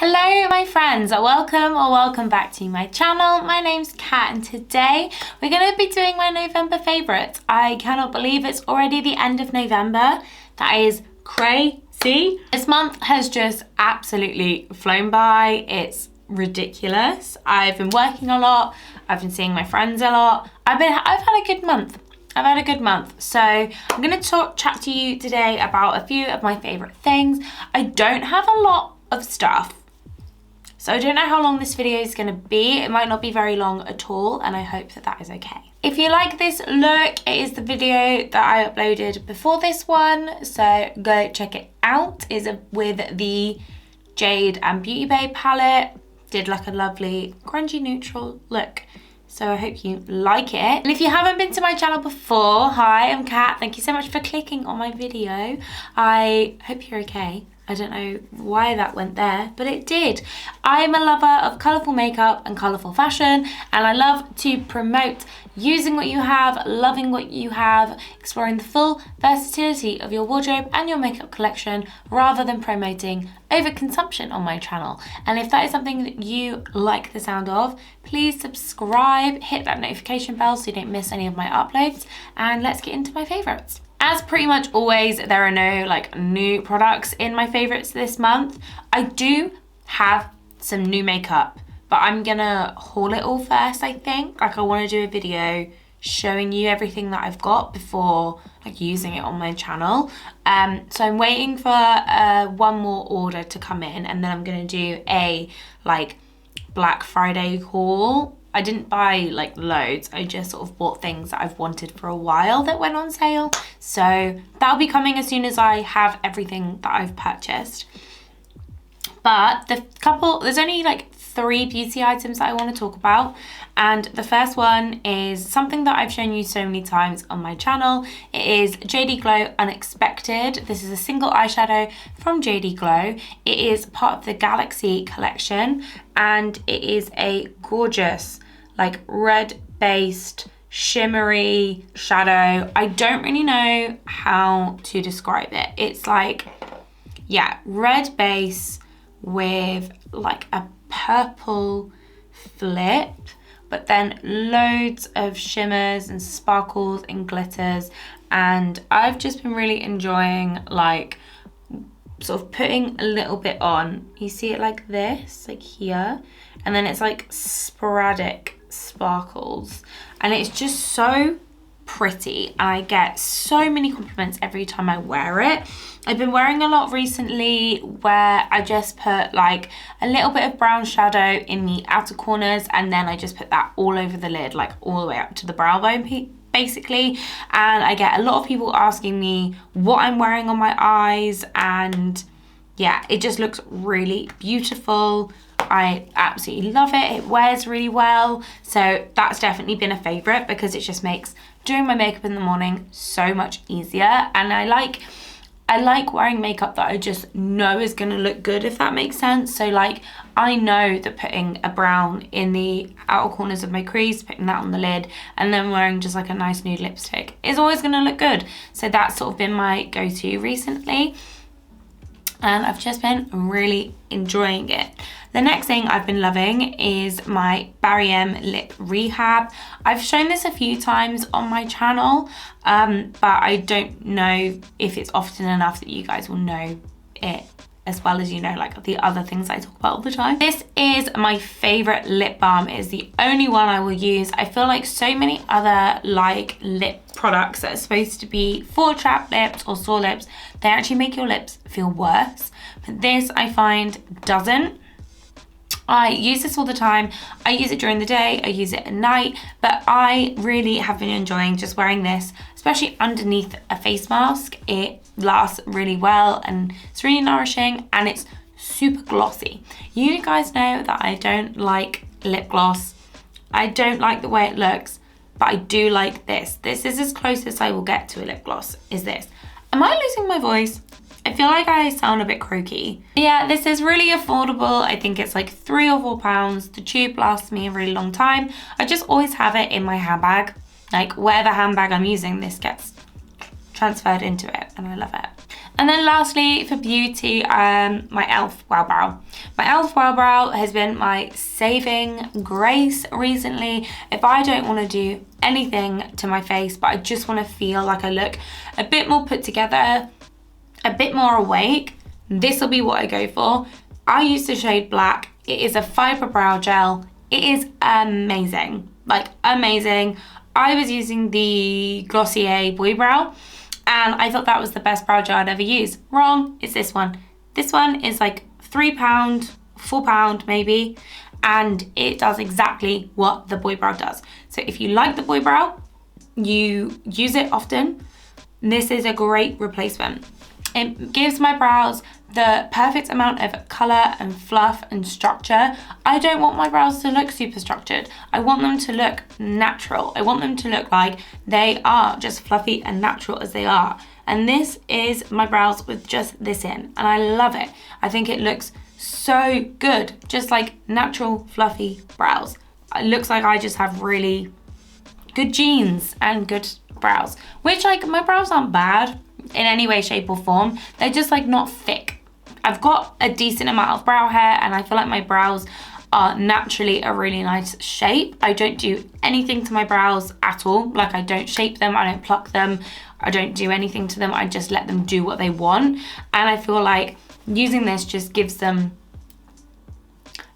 Hello my friends, welcome back to my channel. My name's Kat and today we're going to be doing my November favourites. I cannot believe it's already the end of November. That is crazy. This month has just absolutely flown by. It's ridiculous. I've been working a lot. I've been seeing my friends a lot. I've had a good month. So I'm going to chat to you today about a few of my favourite things. I don't have a lot of stuff, so I don't know how long this video is going to be. It might not be very long at all, and I hope that that is okay. If you like this look, it is the video that I uploaded before this one, so go check it out. It's with the Jade and Beauty Bay palette. Did like a lovely grungy neutral look. So I hope you like it. And if you haven't been to my channel before, hi, I'm Kat. Thank you so much for clicking on my video. I hope you're okay. I don't know why that went there, but it did. I'm a lover of colourful makeup and colourful fashion, and I love to promote using what you have, loving what you have, exploring the full versatility of your wardrobe and your makeup collection rather than promoting overconsumption on my channel. And if that is something that you like the sound of, please subscribe, hit that notification bell so you don't miss any of my uploads, and let's get into my favourites. As pretty much always, there are no new products in my favourites this month. I do have some new makeup, but I'm gonna haul it all first, I think. I want to do a video showing you everything that I've got before using it on my channel. So I'm waiting for one more order to come in, and then I'm gonna do a Black Friday haul. I didn't buy loads, I just sort of bought things that I've wanted for a while that went on sale. So that'll be coming as soon as I have everything that I've purchased. But there's only 3 beauty items that I want to talk about. And the first one is something that I've shown you so many times on my channel. It is JD Glow Unexpected. This is a single eyeshadow from JD Glow. It is part of the Galaxy collection, and it is a gorgeous red based shimmery shadow. I don't really know how to describe it. It's red base with a purple flip, but then loads of shimmers and sparkles and glitters. And I've just been really enjoying sort of putting a little bit on. You see it like this, here, and then it's sporadic sparkles, and it's just so pretty, and I get so many compliments every time I wear it. I've been wearing a lot recently where I just put a little bit of brown shadow in the outer corners, and then I just put that all over the lid, all the way up to the brow bone basically. And I get a lot of people asking me what I'm wearing on my eyes, and yeah, it just looks really beautiful. I absolutely love it. It wears really well. So that's definitely been a favourite because it just makes doing my makeup in the morning so much easier. And I like wearing makeup that I just know is going to look good, if that makes sense. So I know that putting a brown in the outer corners of my crease, putting that on the lid, and then wearing just a nice nude lipstick is always going to look good. So that's sort of been my go-to recently, and I've just been really enjoying it. The next thing I've been loving is my Barium Lip Rehab. I've shown this a few times on my channel, but I don't know if it's often enough that you guys will know it as well as the other things I talk about all the time. This is my favourite lip balm. It is the only one I will use. I feel like so many other lip products that are supposed to be for chapped lips or sore lips, they actually make your lips feel worse. But this, I find, doesn't. I use this all the time. I use it during the day, I use it at night, but I really have been enjoying just wearing this, especially underneath a face mask. It lasts really well, and it's really nourishing, and it's super glossy. You guys know that I don't like lip gloss. I don't like the way it looks, but I do like this. This is as close as I will get to a lip gloss, is this. Am I losing my voice? I feel like I sound a bit croaky. Yeah, this is really affordable. I think it's £3 or £4. The tube lasts me a really long time. I just always have it in my handbag. Whatever handbag I'm using, this gets transferred into it, and I love it. And then lastly, for beauty, my e.l.f. Wow Brow. My e.l.f. Wow Brow has been my saving grace recently. If I don't want to do anything to my face, but I just want to feel like I look a bit more put together, a bit more awake, this will be what I go for. I use the shade Black. It is a fiber brow gel. It is amazing, like amazing. I was using the Glossier Boy Brow, and I thought that was the best brow gel I'd ever used. Wrong, it's this one. This one is like £3, £4 maybe, and it does exactly what the Boy Brow does. So if you like the Boy Brow, you use it often, this is a great replacement. It gives my brows the perfect amount of colour and fluff and structure. I don't want my brows to look super structured. I want them to look natural. I want them to look like they are just fluffy and natural as they are. And this is my brows with just this in, and I love it. I think it looks so good, just like natural fluffy brows. It looks like I just have really good genes and good brows, which, like, my brows aren't bad in any way, shape or form. They're just like not thick. I've got a decent amount of brow hair, and I feel like my brows are naturally a really nice shape. I don't do anything to my brows at all. Like, I don't shape them, I don't pluck them, I don't do anything to them. I just let them do what they want. And I feel like using this just gives them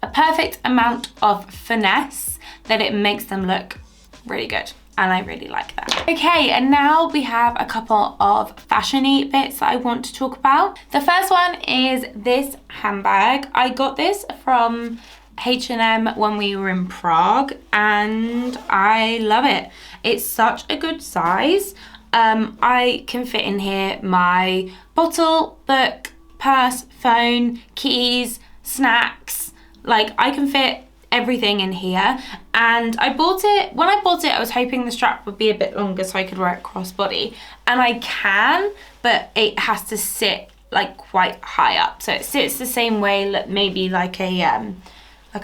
a perfect amount of finesse that it makes them look really good. And I really like that. Okay, and now we have a couple of fashion-y bits that I want to talk about. The first one is this handbag. I got this from H&M when we were in Prague, and I love it. It's such a good size. I can fit in here my bottle, book, purse, phone, keys, snacks. Like, I can fit everything in here. And I bought it, when I bought it, I was hoping the strap would be a bit longer so I could wear it crossbody, and I can, but it has to sit like quite high up, so it sits the same way that maybe like a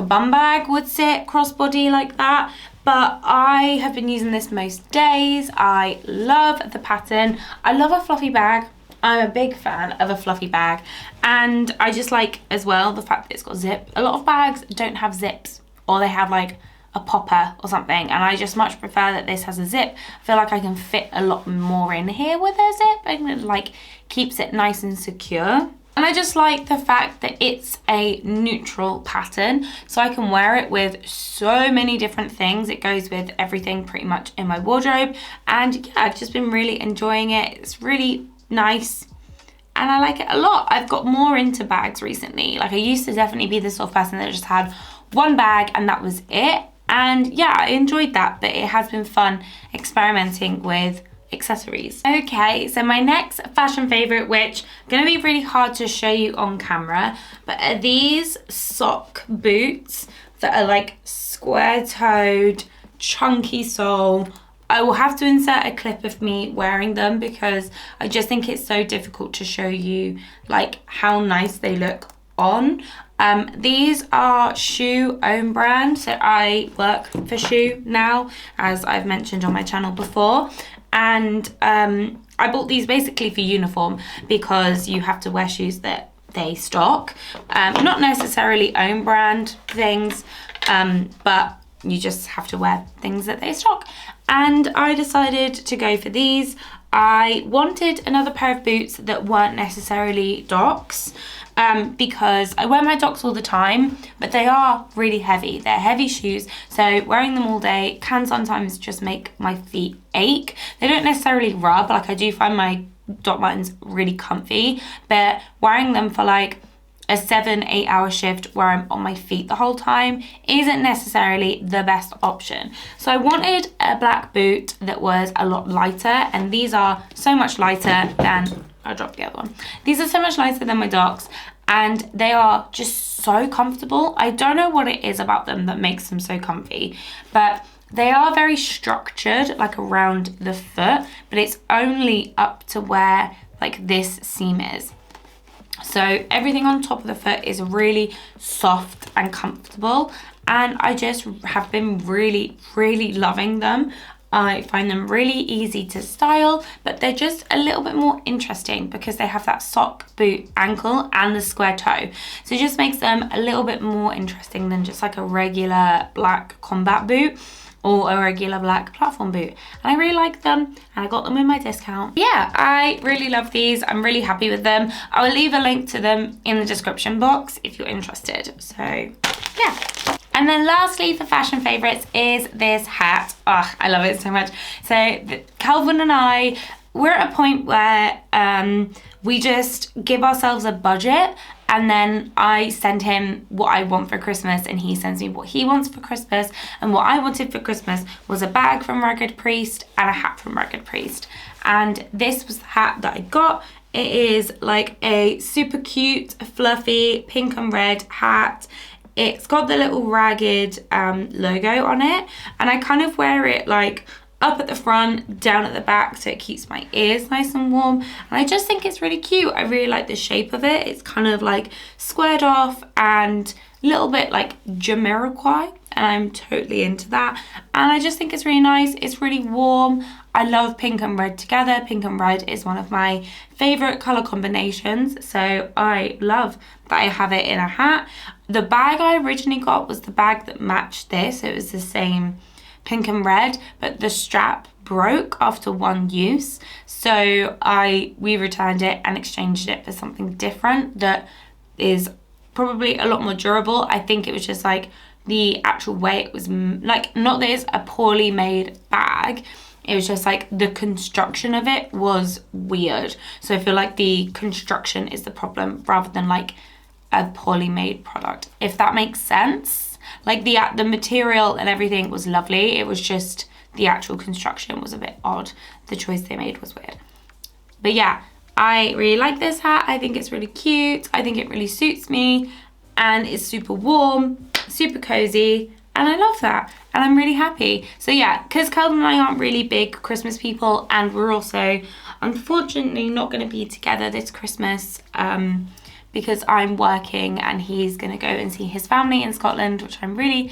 bum bag would sit crossbody like that. But I have been using this most days. I love the pattern. I love a fluffy bag. I'm a big fan of a fluffy bag, and I just like as well the fact that it's got zip. A lot of bags don't have zips, or they have like a popper or something, and I just much prefer that this has a zip. I feel like I can fit a lot more in here with a zip, and it like keeps it nice and secure. And I just like the fact that it's a neutral pattern, so I can wear it with so many different things. It goes with everything pretty much in my wardrobe, and yeah, I've just been really enjoying it. It's really nice, and I like it a lot. I've got more into bags recently. Like, I used to definitely be the sort of person that just had one bag and that was it. And yeah, I enjoyed that, but it has been fun experimenting with accessories. Okay, so my next fashion favorite, which I'm gonna be really hard to show you on camera, but are these sock boots that are like square-toed, chunky sole. I will have to insert a clip of me wearing them because I just think it's so difficult to show you like how nice they look on. These are Shoe own brand, so I work for Shoe now, as I've mentioned on my channel before, and I bought these basically for uniform because you have to wear shoes that they stock, not necessarily own brand things, but you just have to wear things that they stock. And I decided to go for these. I wanted another pair of boots that weren't necessarily Docs, because I wear my Docs all the time, but they are really heavy. They're heavy shoes, so wearing them all day can sometimes just make my feet ache. They don't necessarily rub, like I do find my Doc Martens really comfy, but wearing them for like a 7-8 hour shift where I'm on my feet the whole time isn't necessarily the best option. So I wanted a black boot that was a lot lighter, and these are so much lighter than, I dropped the other one. These are so much lighter than my Docs, and they are just so comfortable. I don't know what it is about them that makes them so comfy, but they are very structured, like around the foot, but it's only up to where like this seam is. So everything on top of the foot is really soft and comfortable, and I just have been really, really loving them. I find them really easy to style, but they're just a little bit more interesting because they have that sock boot ankle and the square toe. So it just makes them a little bit more interesting than just like a regular black combat boot or a regular black platform boot. And I really like them, and I got them in my discount. Yeah, I really love these. I'm really happy with them. I'll leave a link to them in the description box if you're interested. So yeah. And then lastly, for fashion favorites is this hat. Oh, I love it so much. So Calvin and I, we're at a point where we just give ourselves a budget, and then I send him what I want for Christmas and he sends me what he wants for Christmas. And what I wanted for Christmas was a bag from Ragged Priest and a hat from Ragged Priest. And this was the hat that I got. It is like a super cute, fluffy pink and red hat. It's got the little Ragged logo on it. And I kind of wear it like up at the front, down at the back, so it keeps my ears nice and warm. And I just think it's really cute. I really like the shape of it. It's kind of like squared off and a little bit like Jamiroquai, and I'm totally into that. And I just think it's really nice. It's really warm. I love pink and red together. Pink and red is one of my favorite color combinations, so I love that I have it in a hat. The bag I originally got was the bag that matched this. It was the same pink and red, but the strap broke after one use, so we returned it and exchanged it for something different that is probably a lot more durable. I think it was just like the actual way it was, like, not that it's a poorly made bag, it was just like the construction of it was weird. So I feel like the construction is the problem rather than like a poorly made product, if that makes sense. Like the material and everything was lovely. It was just the actual construction was a bit odd. The choice they made was weird. But yeah, I really like this hat. I think it's really cute. I think it really suits me, and it's super warm, super cozy, and I love that. And I'm really happy. So yeah, because Calvin and I aren't really big Christmas people, and we're also unfortunately not going to be together this Christmas, because I'm working and he's going to go and see his family in Scotland, which I'm really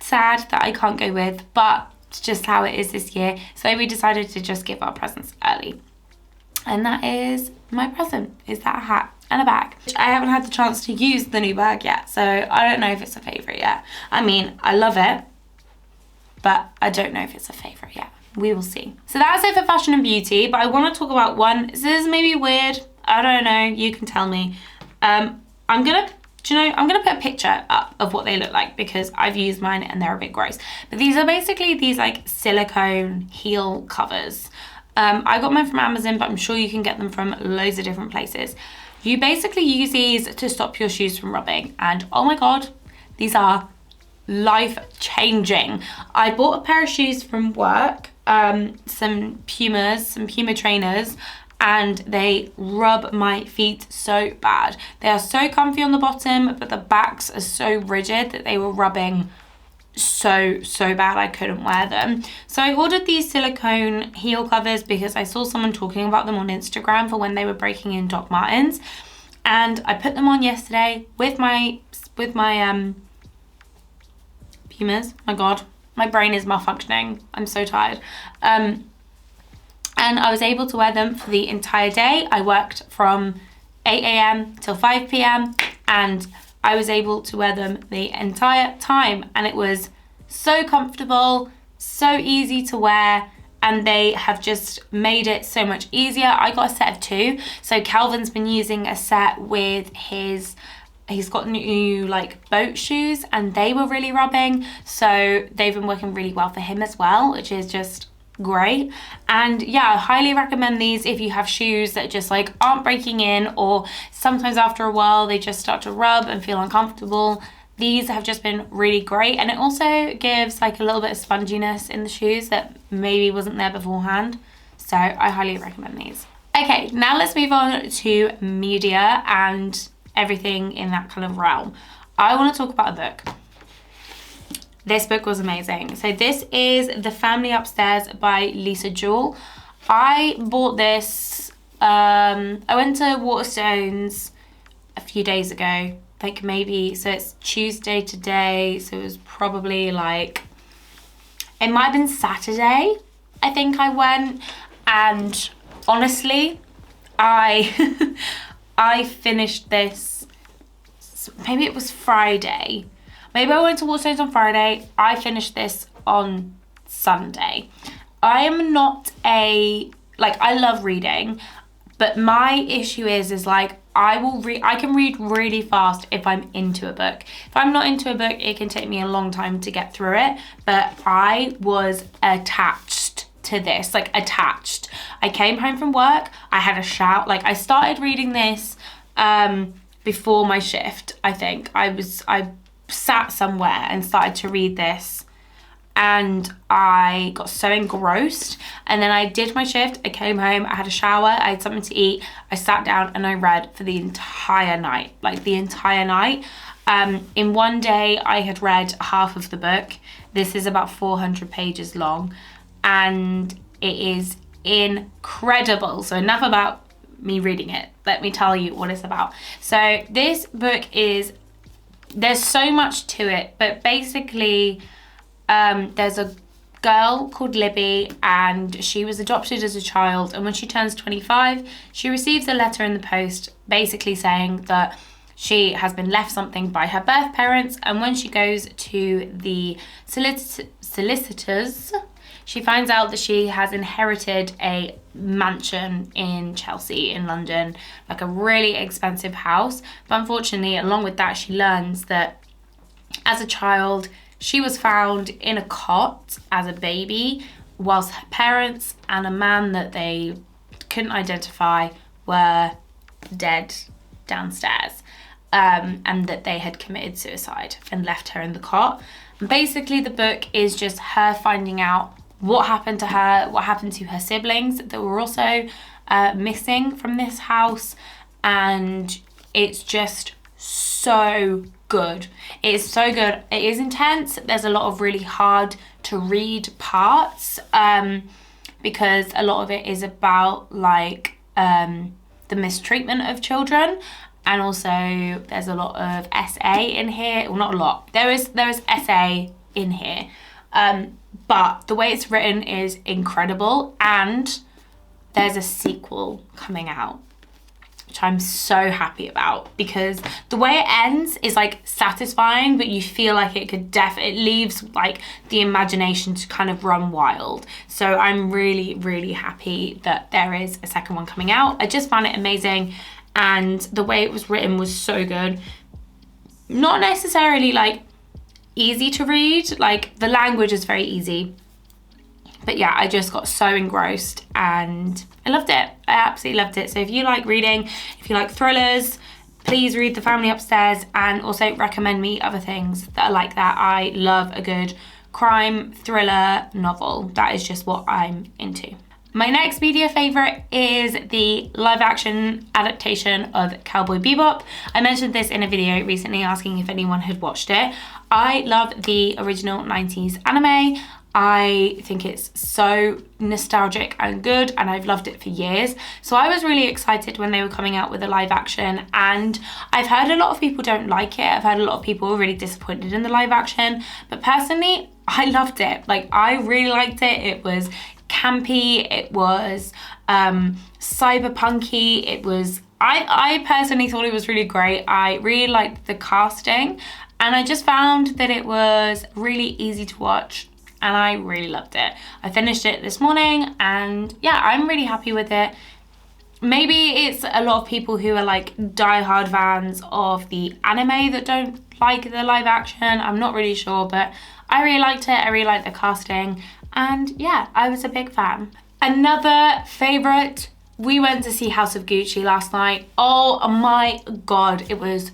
sad that I can't go with, but it's just how it is this year. So we decided to just give our presents early. And that is my present, is that hat and a bag. I haven't had the chance to use the new bag yet, so I don't know if it's a favourite yet. I mean, I love it, but I don't know if it's a favourite yet. We will see. So that's it for fashion and beauty, but I want to talk about one. This is maybe weird. I don't know, you can tell me. I'm gonna put a picture up of what they look like because I've used mine and they're a bit gross. But these are basically these like silicone heel covers. I got mine from Amazon, but I'm sure you can get them from loads of different places. You basically use these to stop your shoes from rubbing, and oh my God, these are life-changing. I bought a pair of shoes from work, some Puma trainers, and they rub my feet so bad. They are so comfy on the bottom, but the backs are so rigid that they were rubbing so bad I couldn't wear them. So I ordered these silicone heel covers because I saw someone talking about them on Instagram for when they were breaking in Doc Martens, and I put them on yesterday with my Pumas. My God, my brain is malfunctioning. I'm so tired. And I was able to wear them for the entire day. I worked from 8 a.m. till 5 p.m. and I was able to wear them the entire time, and it was so comfortable, so easy to wear, and they have just made it so much easier. I got a set of 2. So Calvin's been using a set with he's got new like boat shoes, and they were really rubbing. So they've been working really well for him as well, which is just great. And yeah, I highly recommend these if you have shoes that just like aren't breaking in, or sometimes after a while they just start to rub and feel uncomfortable. These have just been really great, and it also gives like a little bit of sponginess in the shoes that maybe wasn't there beforehand. So I highly recommend these. Okay, now let's move on to media and everything in that kind of realm. I want to talk about a book. This book was amazing. So this is The Family Upstairs by Lisa Jewell. I bought this, I went to Waterstones a few days ago, like maybe, so it's Tuesday today, so it was probably like it might have been Saturday, I think I went, and honestly, I I finished this, maybe it was Friday. Maybe I went to Waterstones on Friday. I finished this on Sunday. I am not I love reading, but my issue is like, I can read really fast if I'm into a book. If I'm not into a book, it can take me a long time to get through it, but I was attached to this, like attached. I came home from work, I had a shower, like I started reading this before my shift, I think. I sat somewhere and started to read this, and I got so engrossed, and then I did my shift, I came home, I had a shower, I had something to eat, I sat down and I read for the entire night, like the entire night. In one day I had read half of the book. This is about 400 pages long, and it is incredible. So enough about me reading it, let me tell you what it's about. So this book there's so much to it, but basically there's a girl called Libby, and she was adopted as a child, and when she turns 25, she receives a letter in the post basically saying that she has been left something by her birth parents, and when she goes to the solicitors, she finds out that she has inherited a mansion in Chelsea in London, like a really expensive house. But unfortunately, along with that, she learns that as a child, she was found in a cot as a baby, whilst her parents and a man that they couldn't identify were dead downstairs, and that they had committed suicide and left her in the cot. And basically, the book is just her finding out what happened to her, what happened to her siblings that were also missing from this house, and it's just so good. It is so good. It is intense. There's a lot of really hard to read parts, because a lot of it is about like the mistreatment of children, and also there's a lot of essay in here. Well, not a lot. There is essay in here, but the way it's written is incredible, and there's a sequel coming out, which I'm so happy about, because the way it ends is like satisfying, but you feel like it could it leaves like the imagination to kind of run wild. So I'm really, really happy that there is a second one coming out. I just found it amazing, and the way it was written was so good. Not necessarily like easy to read, like the language is very easy, but yeah, I just got so engrossed and I loved it. I absolutely loved it. So if you like reading, if you like thrillers, please read The Family Upstairs, and also recommend me other things that are like that. I love a good crime thriller novel. That is just what I'm into. My next media favourite is the live action adaptation of Cowboy Bebop. I mentioned this in a video recently asking if anyone had watched it. I love the original 90s anime. I think it's so nostalgic and good, and I've loved it for years. So I was really excited when they were coming out with a live action, and I've heard a lot of people don't like it. I've heard a lot of people were really disappointed in the live action, but personally, I loved it. Like, I really liked it. It was campy, it was cyberpunky, it was, I personally thought it was really great. I really liked the casting, and I just found that it was really easy to watch, and I really loved it. I finished it this morning, and yeah, I'm really happy with it. Maybe it's a lot of people who are like diehard fans of the anime that don't like the live action. I'm not really sure, but I really liked it. I really liked the casting, and yeah, I was a big fan. Another favourite, we went to see House of Gucci last night. Oh my god, it was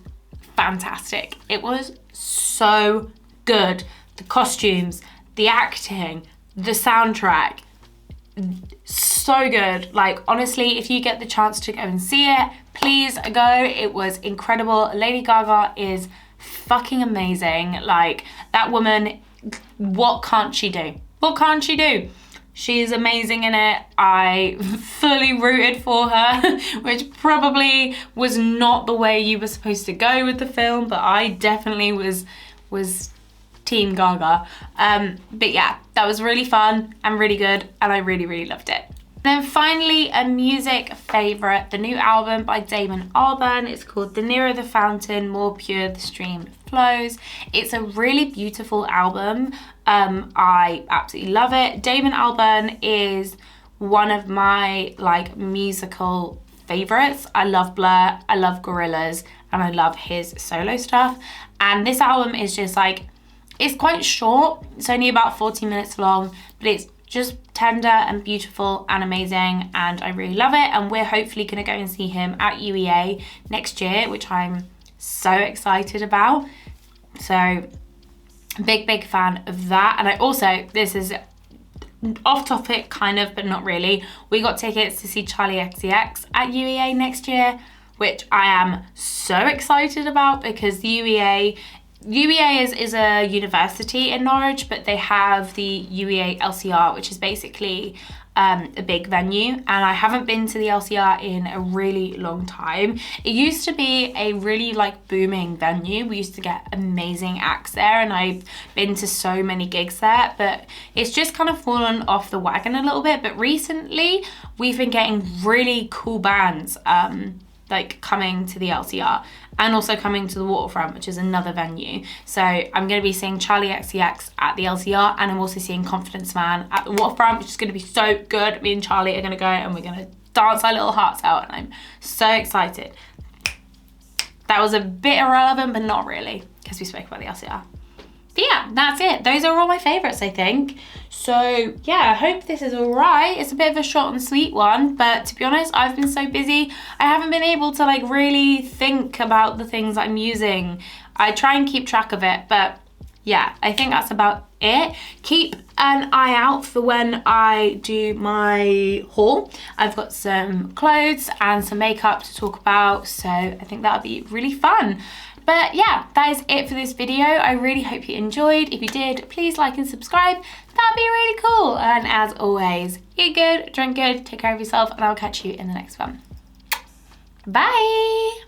fantastic. It was so good. The costumes, the acting, the soundtrack, so good. Like, honestly, if you get the chance to go and see it, please go. It was incredible. Lady Gaga is fucking amazing. Like, that woman, what can't she do? What can't she do? She's amazing in it. I fully rooted for her, which probably was not the way you were supposed to go with the film, but I definitely was Team Gaga. But yeah, that was really fun and really good, and I really, really loved it. Then finally, a music favourite, the new album by Damon Albarn. It's called The Nearer the Fountain, More Pure the Stream Flows. It's a really beautiful album. I absolutely love it. Damon Albarn is one of my like musical favourites. I love Blur, I love Gorillaz, and I love his solo stuff. And this album is just like, it's quite short. It's only about 40 minutes long, but it's just tender and beautiful and amazing, and I really love it. And we're hopefully going to go and see him at UEA next year, which I'm so excited about. So big fan of that. And I also, this is off topic kind of, but not really, we got tickets to see Charli Xcx at UEA next year, which I am so excited about, because UEA is a university in Norwich, but they have the UEA LCR, which is basically a big venue, and I haven't been to the LCR in a really long time. It used to be a really like booming venue. We used to get amazing acts there, and I've been to so many gigs there, but it's just kind of fallen off the wagon a little bit. But recently we've been getting really cool bands like coming to the LCR, and also coming to the Waterfront, which is another venue. So I'm going to be seeing Charli Xcx at the LCR, and I'm also seeing Confidence Man at the Waterfront, which is going to be so good. Me and Charli are going to go, and we're going to dance our little hearts out, and I'm so excited. That was a bit irrelevant, but not really, because we spoke about the LCR. But yeah, that's it. Those are all my favourites, I think. So yeah, I hope this is all right. It's a bit of a short and sweet one, but to be honest, I've been so busy, I haven't been able to like really think about the things I'm using. I try and keep track of it, but yeah, I think that's about it. Keep an eye out for when I do my haul. I've got some clothes and some makeup to talk about, so I think that'll be really fun. But yeah, that is it for this video. I really hope you enjoyed. If you did, please like and subscribe. That'd be really cool. And as always, eat good, drink good, take care of yourself, and I'll catch you in the next one. Bye.